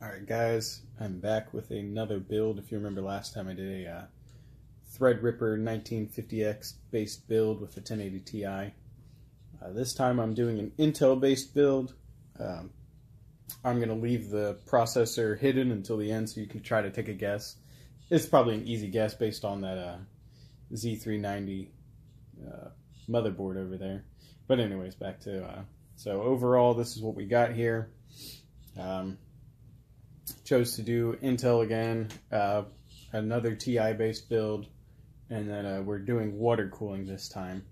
Alright guys, I'm back with another build. If you remember last time I did a Threadripper 1950X based build with a 1080 Ti. This time I'm doing an Intel based build. I'm going to leave the processor hidden until the end so you can try to take a guess. It's probably an easy guess based on that Z390 motherboard over there. But anyways, back to... so overall, this is what we got here. Chose to do Intel again, another TI based build, and then we're doing water cooling this time.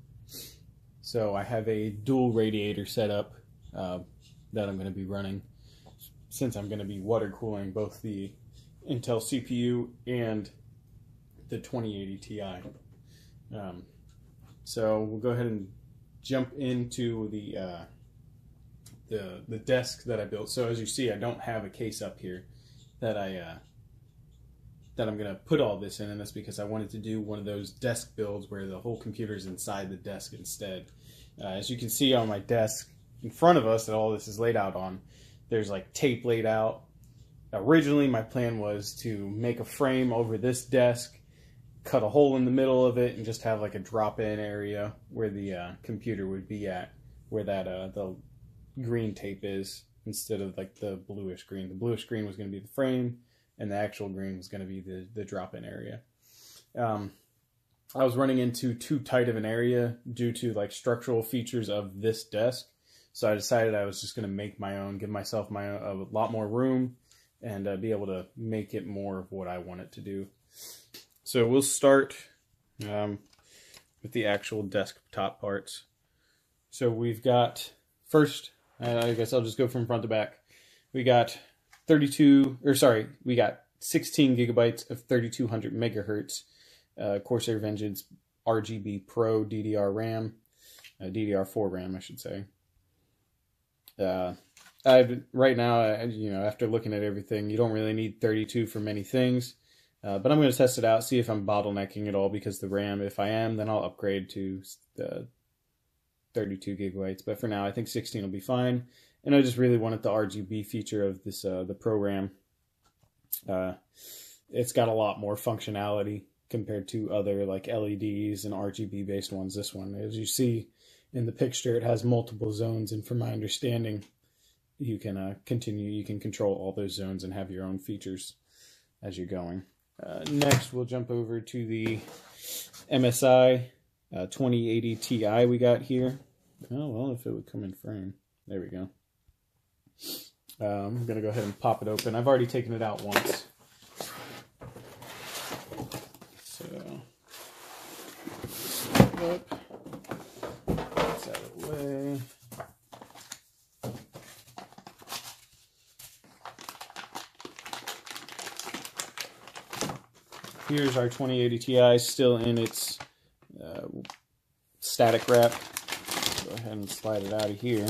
So I have a dual radiator setup that I'm going to be running, since I'm going to be water cooling both the Intel CPU and the 2080 Ti. So we'll go ahead and jump into the desk that I built. So as you see, I don't have a case up here that I'm gonna put all this in, and that's because I wanted to do one of those desk builds where the whole computer's inside the desk instead. As you can see on my desk in front of us that all this is laid out on, there's like tape laid out. Originally my plan was to make a frame over this desk, cut a hole in the middle of it, and just have like a drop-in area where the computer would be at, where that the green tape is, instead of like the bluish green. The bluish green was going to be the frame, and the actual green was going to be the drop-in area. I was running into too tight of an area due to like structural features of this desk, so I decided I was just going to make my own, give myself a lot more room, and be able to make it more of what I want it to do. So we'll start with the actual desktop parts. So we've got, first, I guess I'll just go from front to back. We got 16 gigabytes of 3200 megahertz Corsair Vengance RGB Pro DDR RAM, DDR4 RAM, I should say. Right now, after looking at everything, you don't really need 32 for many things. But I'm going to test it out, see if I'm bottlenecking it all because the RAM. If I am, then I'll upgrade to the 32 gigabytes. But for now, I think 16 will be fine. And I just really wanted the RGB feature of this the Pro RAM. It's got a lot more functionality compared to other like LEDs and RGB based ones. This one, as you see in the picture, it has multiple zones, and from my understanding, you can you can control all those zones and have your own features as you're going. Next, we'll jump over to the MSI 2080 Ti we got here. Oh, well, if it would come in frame. There we go. I'm going to go ahead and pop it open. I've already taken it out once. So, up. That's out of the way. Here's our 2080 Ti, still in its static wrap. Go ahead and slide it out of here.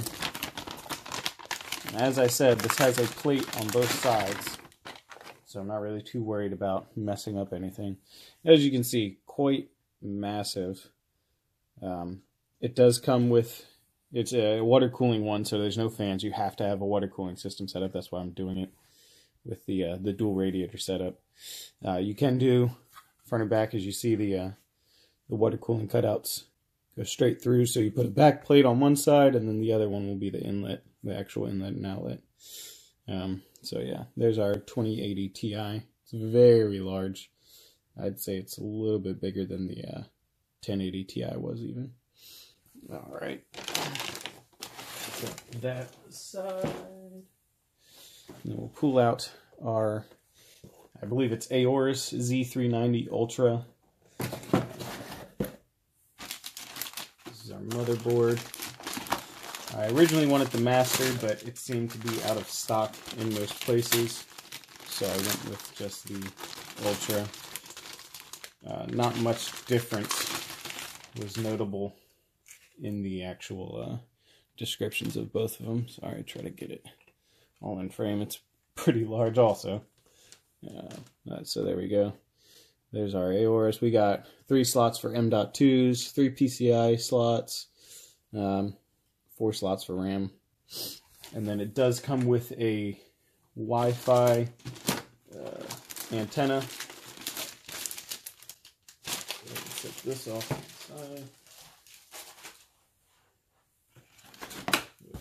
And as I said, this has a plate on both sides, so I'm not really too worried about messing up anything. As you can see, quite massive. It does come with, it's a water cooling one, so there's no fans. You have to have a water cooling system set up. That's why I'm doing it with the dual radiator setup. You can do front and back, as you see the water cooling cutouts go straight through, so you put a back plate on one side and then the other one will be the inlet, the actual inlet and outlet. So yeah, there's our 2080 Ti. It's very large. I'd say it's a little bit bigger than the 1080 Ti was even. Alright, put that aside. And then we'll pull out our, I believe it's Aorus Z390 Ultra. This is our motherboard. I originally wanted the Master, but it seemed to be out of stock in most places, so I went with just the Ultra. Not much difference was notable in the actual descriptions of both of them. Sorry, try to get it all in frame. It's pretty large also. So there we go. There's our Aorus. We got 3 slots for M.2s, 3 PCI slots, 4 slots for RAM. And then it does come with a Wi-Fi antenna. Set this off to the side.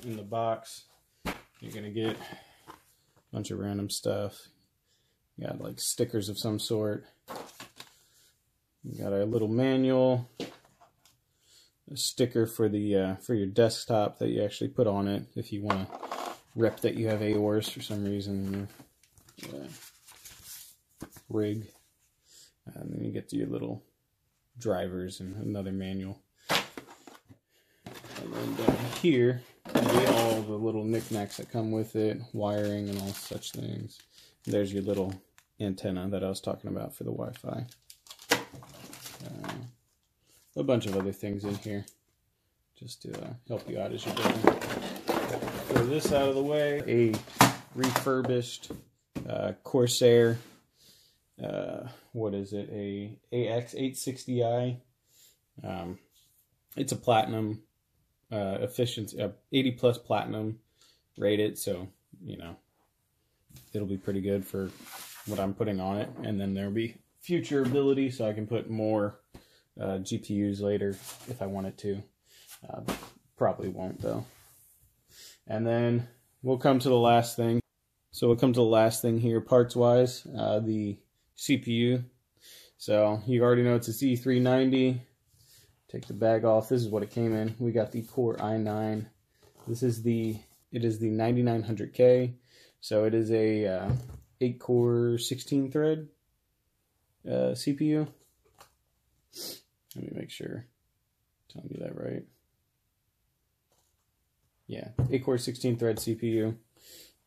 In the box, you're gonna get a bunch of random stuff. You got like stickers of some sort. You got a little manual, a sticker for the for your desktop that you actually put on it if you want to rep that you have Aorus for some reason in your rig. And then you get to your little drivers and another manual. And then down here, you get all the little knickknacks that come with it, wiring and all such things. And there's your little antenna that I was talking about for the Wi-Fi. A bunch of other things in here just to help you out as you're doing. Throw this out of the way. A refurbished Corsair, what is it? A AX860i. It's a platinum efficiency, 80 plus platinum rated, so you know it'll be pretty good for what I'm putting on it. And then there'll be future ability, so I can put more GPUs later if I wanted to. Probably won't though. And then we'll come to the last thing. So we'll come to the last thing here, parts wise, the CPU. So you already know it's a z390. Take the bag off. This is what it came in. We got the Core i9. This is it is the 9900K. So it is a 8-core 16-thread CPU. Let me make sure I'm telling you that right. Yeah, 8-core 16-thread CPU.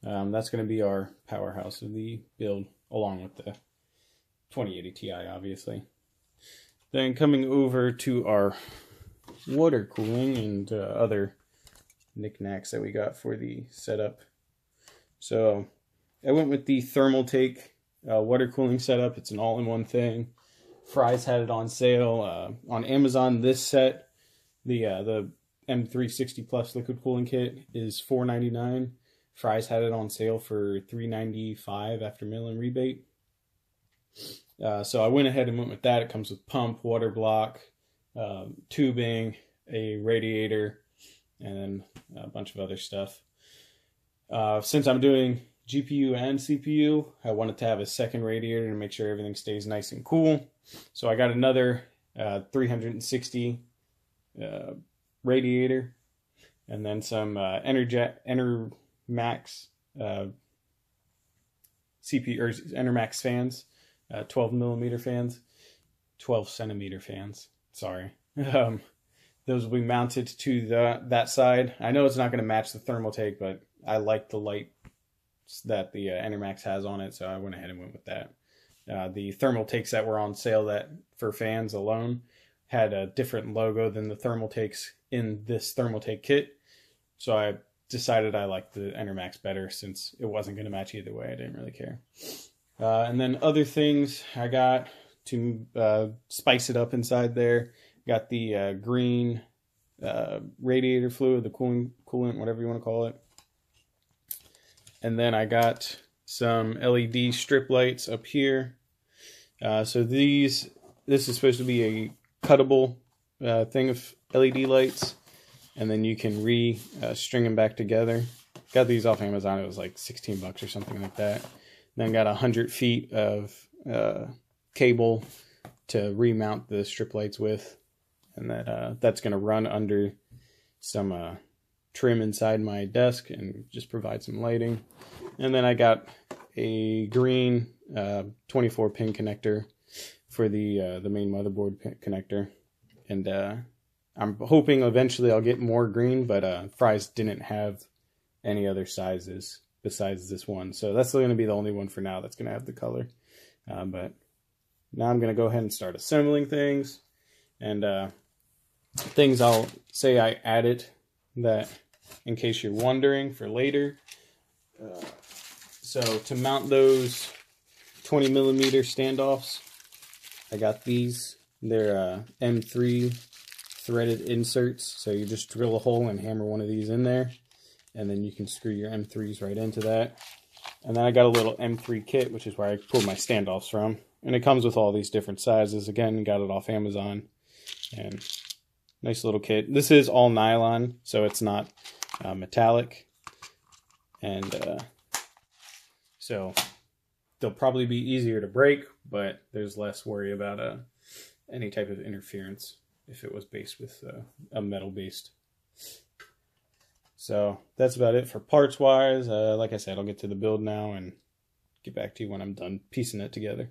That's going to be our powerhouse of the build, along with the 2080 Ti, obviously. Then coming over to our water cooling and other knickknacks that we got for the setup. So I went with the Thermaltake water cooling setup. It's an all-in-one thing. Fry's had it on sale on Amazon. This set, the M360 Plus liquid cooling kit, is $4.99. Fry's had it on sale for $3.95 after mail-in rebate. So I went ahead and went with that. It comes with pump, water block, tubing, a radiator, and a bunch of other stuff. Since I'm doing GPU and CPU, I wanted to have a second radiator to make sure everything stays nice and cool. So I got another 360 radiator, and then some enermax CPU or enermax fans, 12 centimeter fans. Sorry. Those will be mounted to that side. I know it's not going to match the Thermaltake, but I like the light that the enermax has on it, so I went ahead and went with that. The Thermaltakes that were on sale that for fans alone had a different logo than the Thermaltakes in this Thermaltake kit, so I decided I liked the enermax better since it wasn't going to match either way. I didn't really care. And then other things I got to spice it up inside there. Got the green radiator fluid, the coolant, whatever you want to call it. And then I got some LED strip lights up here. So this is supposed to be a cuttable thing of LED lights, and then you can string them back together. Got these off Amazon. It was like 16 bucks or something like that. Then got 100 feet of cable to remount the strip lights with, and that's going to run under some trim inside my desk and just provide some lighting. And then I got a green 24-pin connector for the main motherboard connector, and I'm hoping eventually I'll get more green, but Fry's didn't have any other sizes besides this one, so that's going to be the only one for now that's going to have the color. But now I'm going to go ahead and start assembling things, and things I'll say I added that in case you're wondering for later. So to mount those 20mm standoffs, I got these. They're M3 threaded inserts, so you just drill a hole and hammer one of these in there, and then you can screw your M3s right into that. And then I got a little M3 kit, which is where I pulled my standoffs from. And it comes with all these different sizes. Again, got it off Amazon. And nice little kit. This is all nylon, so it's not metallic. And so they'll probably be easier to break, but there's less worry about any type of interference if it was based with a metal based. So that's about it for parts wise. Like I said, I'll get to the build now and get back to you when I'm done piecing it together.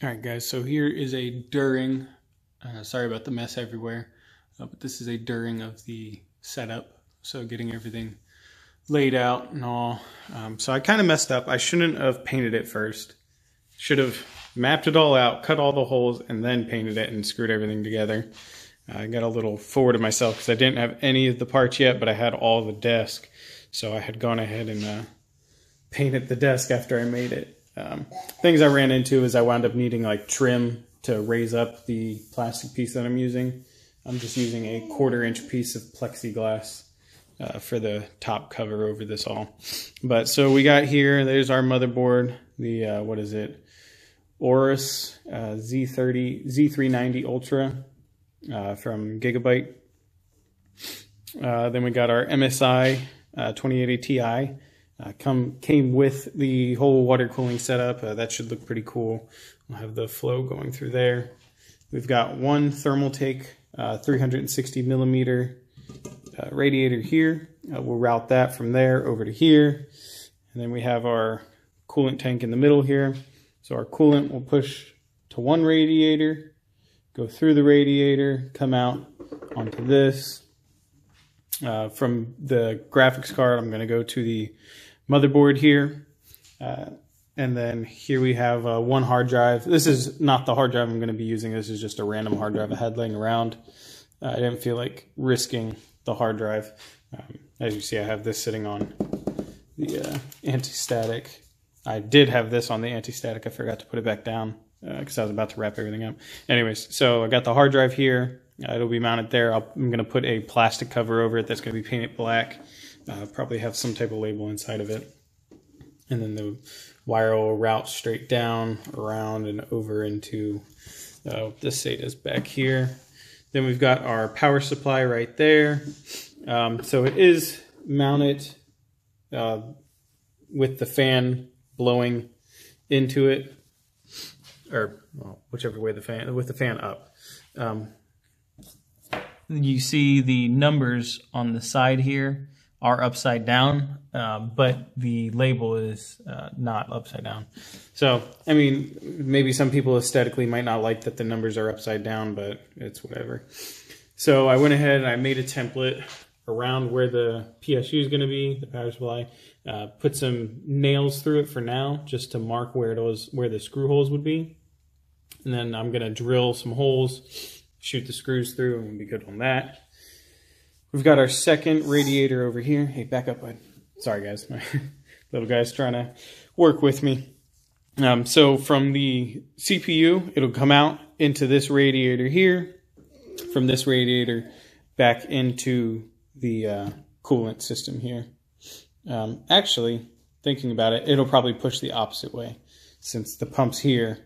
Alright guys, so here is a during, sorry about the mess everywhere, but this is a during of the setup. So getting everything laid out and all. So I kind of messed up. I shouldn't have painted it first. Should have mapped it all out, cut all the holes, and then painted it and screwed everything together. I got a little forward of myself because I didn't have any of the parts yet, but I had all the desk. So I had gone ahead and painted the desk after I made it. Things I ran into is I wound up needing like trim to raise up the plastic piece that I'm using. I'm just using a 1/4 inch piece of plexiglass for the top cover over this all. But so we got here, there's our motherboard, the what is it, Aorus Z390 Ultra from Gigabyte. Then we got our MSI 2080 Ti. Came with the whole water cooling setup. That should look pretty cool. We'll have the flow going through there. We've got one Thermaltake 360 millimeter radiator here. We'll route that from there over to here. And then we have our coolant tank in the middle here. So our coolant will push to one radiator, go through the radiator, come out onto this. From the graphics card, I'm going to go to the motherboard here. And then here we have one hard drive. This is not the hard drive I'm going to be using. This is just a random hard drive I had laying around. I didn't feel like risking the hard drive. As you see, I have this sitting on the anti-static. I did have this on the anti-static. I forgot to put it back down because I was about to wrap everything up. Anyways, so I got the hard drive here. It'll be mounted there. I'm going to put a plastic cover over it that's going to be painted black. Probably have some type of label inside of it. And then the wire will route straight down, around, and over into the SATA's back here. Then we've got our power supply right there. So it is mounted with the fan blowing into it, or well, whichever way the fan, with the fan up. You see the numbers on the side here are upside down, but the label is not upside down. So, I mean, maybe some people aesthetically might not like that the numbers are upside down, but it's whatever. So I went ahead and I made a template around where the PSU is going to be, the power supply. Put some nails through it for now, just to mark where the screw holes would be. And then I'm going to drill some holes, shoot the screws through, and we'll be good on that. We've got our second radiator over here. Hey, back up, bud. Sorry, guys. My little guy's trying to work with me. So from the CPU, it'll come out into this radiator here. From this radiator back into the coolant system here. Actually, thinking about it, it'll probably push the opposite way since the pump's here.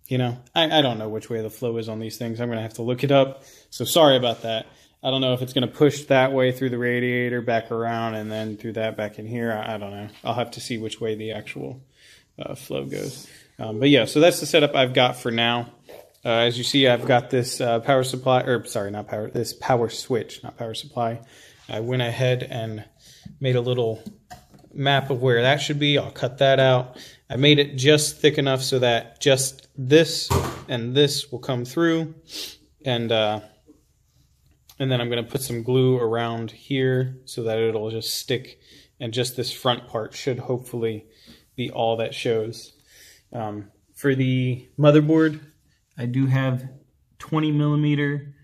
You know, I don't know which way the flow is on these things. I'm going to have to look it up. So sorry about that. I don't know if it's going to push that way through the radiator, back around, and then through that back in here. I don't know. I'll have to see which way the actual flow goes. But yeah, so that's the setup I've got for now. As you see, I've got this power supply, or sorry, not power, this power switch, not power supply. I went ahead and made a little map of where that should be. I'll cut that out. I made it just thick enough so that just this and this will come through, and then I'm going to put some glue around here so that it'll just stick, and just this front part should hopefully be all that shows. For the motherboard, I do have 20 millimeter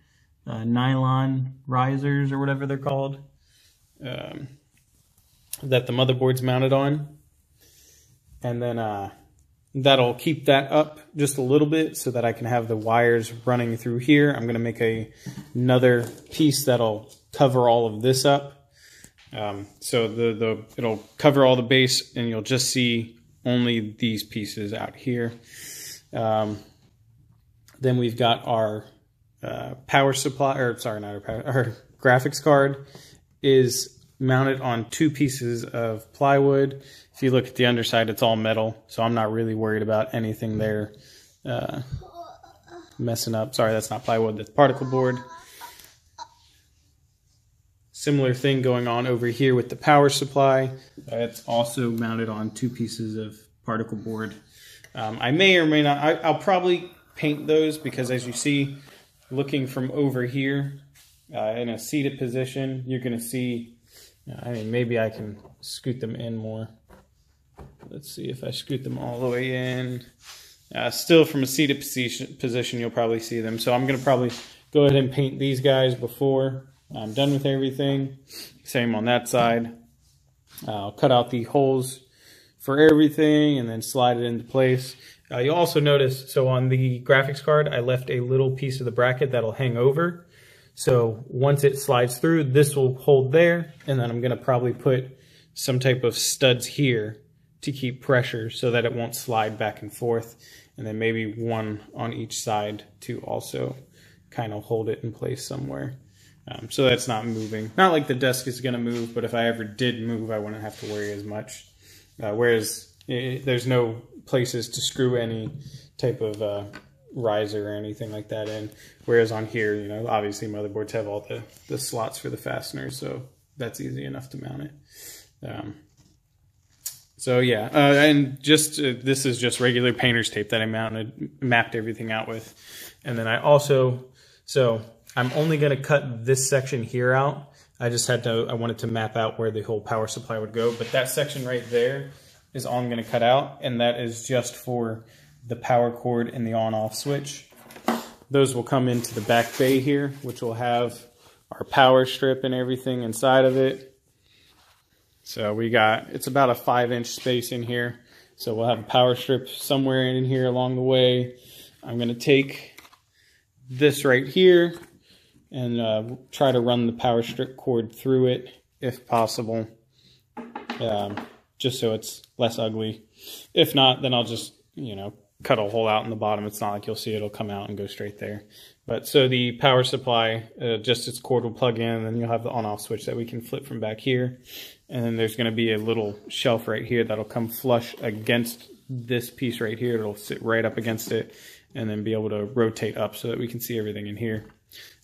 nylon risers or whatever they're called that the motherboard's mounted on. And then that'll keep that up just a little bit so that I can have the wires running through here. I'm going to make another piece that'll cover all of this up. So it'll cover all the base, and you'll just see only these pieces out here. Then we've got our power supply, or sorry, not our power, our graphics card is mounted on 2 pieces of plywood. If you look at the underside, it's all metal, so I'm not really worried about anything there messing up. Sorry, that's not plywood, that's particle board. Similar thing going on over here with the power supply. It's also mounted on 2 pieces of particle board. I may or may not, I'll probably paint those because, as you see, looking from over here in a seated position, you're going to see, I mean, maybe I can scoot them in more. Let's see if I scoot them all the way in. Still from a seated position, you'll probably see them. So I'm going to probably go ahead and paint these guys before I'm done with everything. Same on that side. I'll cut out the holes for everything and then slide it into place. You'll also notice, so on the graphics card, I left a little piece of the bracket that'll hang over. So once it slides through, this will hold there, and then I'm going to probably put some type of studs here to keep pressure so that it won't slide back and forth, and then maybe one on each side to also kind of hold it in place somewhere. So that's not moving. Not like the desk is going to move, but if I ever did move, I wouldn't have to worry as much. Whereas there's no places to screw any type of riser or anything like that in. Whereas on here, you know, obviously motherboards have all the slots for the fasteners, so that's easy enough to mount it. So yeah, and just this is just regular painter's tape that I mapped everything out with. And then I also, so I'm only going to cut this section here out. I wanted to map out where the whole power supply would go, but that section right there is all I'm going to cut out, and that is just for the power cord and the on-off switch. Those will come into the back bay here, which will have our power strip and everything inside of it. So it's about a 5-inch space in here. So we'll have a power strip somewhere in here along the way. I'm going to take this right here and try to run the power strip cord through it if possible, just so it's less ugly. If not, then I'll just, you know, cut a hole out in the bottom. It's not like you'll see it'll come out and go straight there. But so the power supply, just its cord will plug in, and then you'll have the on-off switch that we can flip from back here. And then there's going to be a little shelf right here that'll come flush against this piece right here. It'll sit right up against it and then be able to rotate up so that we can see everything in here.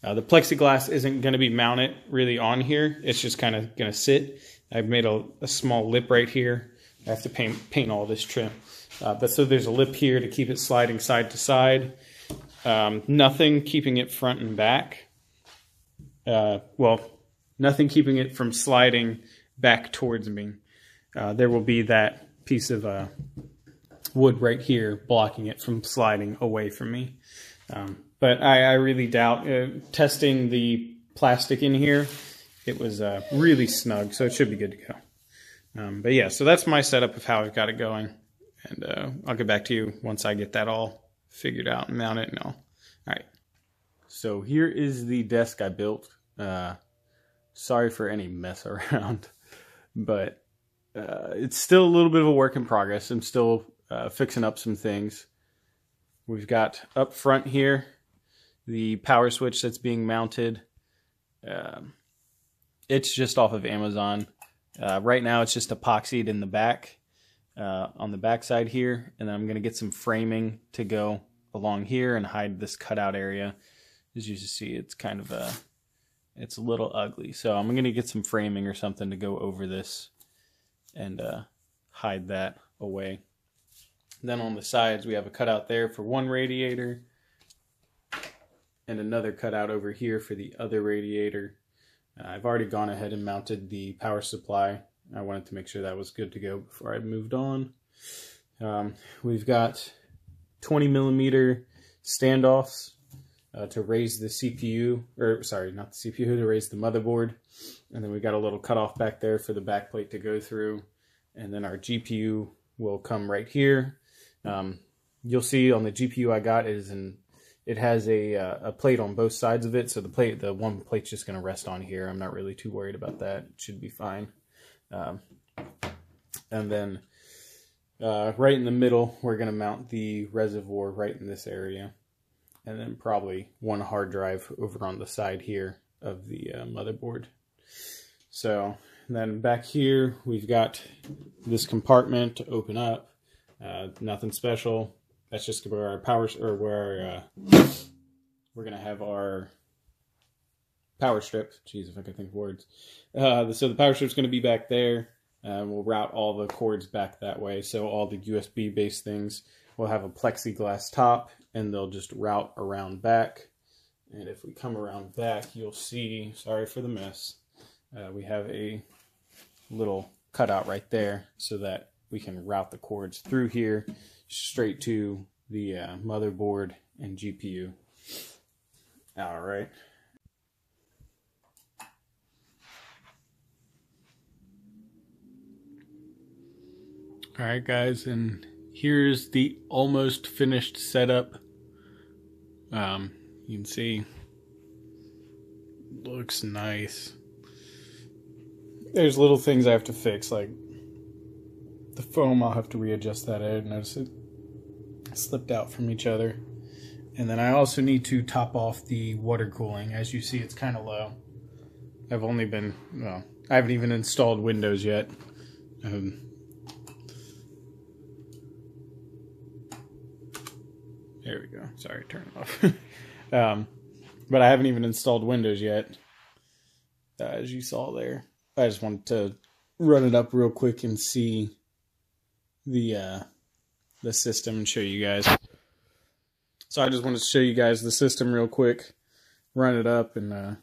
The plexiglass isn't going to be mounted really on here. It's just kind of going to sit. I've made a small lip right here. I have to paint all this trim. But so there's a lip here to keep it sliding side to side. Nothing keeping it front and back. Well, nothing keeping it from sliding back towards me. There will be that piece of wood right here blocking it from sliding away from me. But I really doubt, testing the plastic in here, it was really snug, so it should be good to go. But yeah, so that's my setup of how I've got it going. And I'll get back to you once I get that all figured out and mounted and all. All right. So here is the desk I built. Sorry for any mess around, but it's still a little bit of a work in progress. I'm still fixing up some things. We've got up front here the power switch that's being mounted. It's just off of Amazon. Right now it's just epoxied in the back, on the back side here, and then I'm going to get some framing to go along here and hide this cutout area. As you see, it's kind of it's a little ugly, so I'm going to get some framing or something to go over this and hide that away. Then on the sides we have a cutout there for one radiator and another cutout over here for the other radiator. I've already gone ahead and mounted the power supply. I wanted to make sure that was good to go before I moved on. We've got 20mm standoffs to raise the CPU, or sorry, not the CPU, to raise the motherboard. And then we got a little cutoff back there for the backplate to go through. And then our GPU will come right here. You'll see on the GPU I got is it has a plate on both sides of it, so the one plate's just going to rest on here. I'm not really too worried about that. It should be fine. And then right in the middle, we're going to mount the reservoir right in this area. And then probably one hard drive over on the side here of the motherboard. So then back here, we've got this compartment to open up. Nothing special. That's just where our power, or where we're going to have our power strip. Jeez, if I could think of words. So the power strip's going to be back there. We'll route all the cords back that way. So all the USB-based things will have a plexiglass top, and they'll just route around back. And if we come around back, you'll see, sorry for the mess, we have a little cutout right there so that we can route the cords through here straight to the motherboard and GPU. All right. All right, guys, and here's the almost finished setup. You can see, looks nice. There's little things I have to fix, like the foam. I'll have to readjust that. I didn't notice it slipped out from each other. And then I also need to top off the water cooling. As you see, it's kind of low. I've only been, well, I haven't even installed Windows yet. There we go. Sorry, turn it off. But I haven't even installed Windows yet, as you saw there. I just wanted to run it up real quick and see the system and show you guys. So I just wanted to show you guys the system real quick, run it up, and I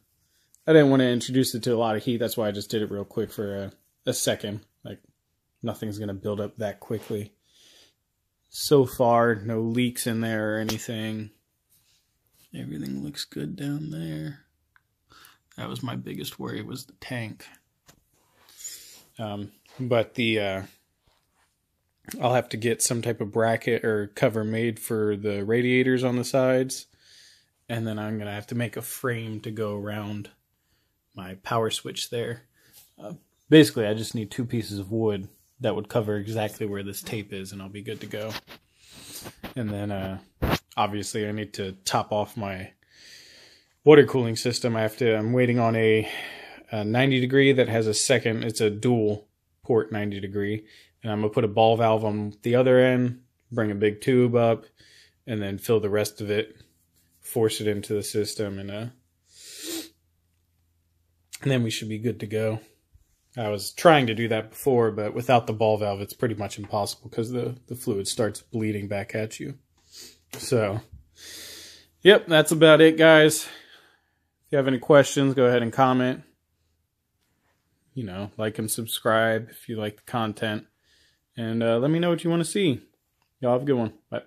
didn't want to introduce it to a lot of heat. That's why I just did it real quick for a second. Like, nothing's going to build up that quickly. So far, no leaks in there or anything. Everything looks good down there. That was my biggest worry, was the tank. But the I'll have to get some type of bracket or cover made for the radiators on the sides. And then I'm going to have to make a frame to go around my power switch there. Basically, I just need 2 pieces of wood that would cover exactly where this tape is, and I'll be good to go. And then, obviously, I need to top off my water cooling system. I'm waiting on a 90 degree that has a second, it's a dual port 90 degree. And I'm going to put a ball valve on the other end, bring a big tube up, and then fill the rest of it, force it into the system, and then we should be good to go. I was trying to do that before, but without the ball valve, it's pretty much impossible because the fluid starts bleeding back at you. So, yep, that's about it, guys. If you have any questions, go ahead and comment. You know, like and subscribe if you like the content. And let me know what you want to see. Y'all have a good one. Bye.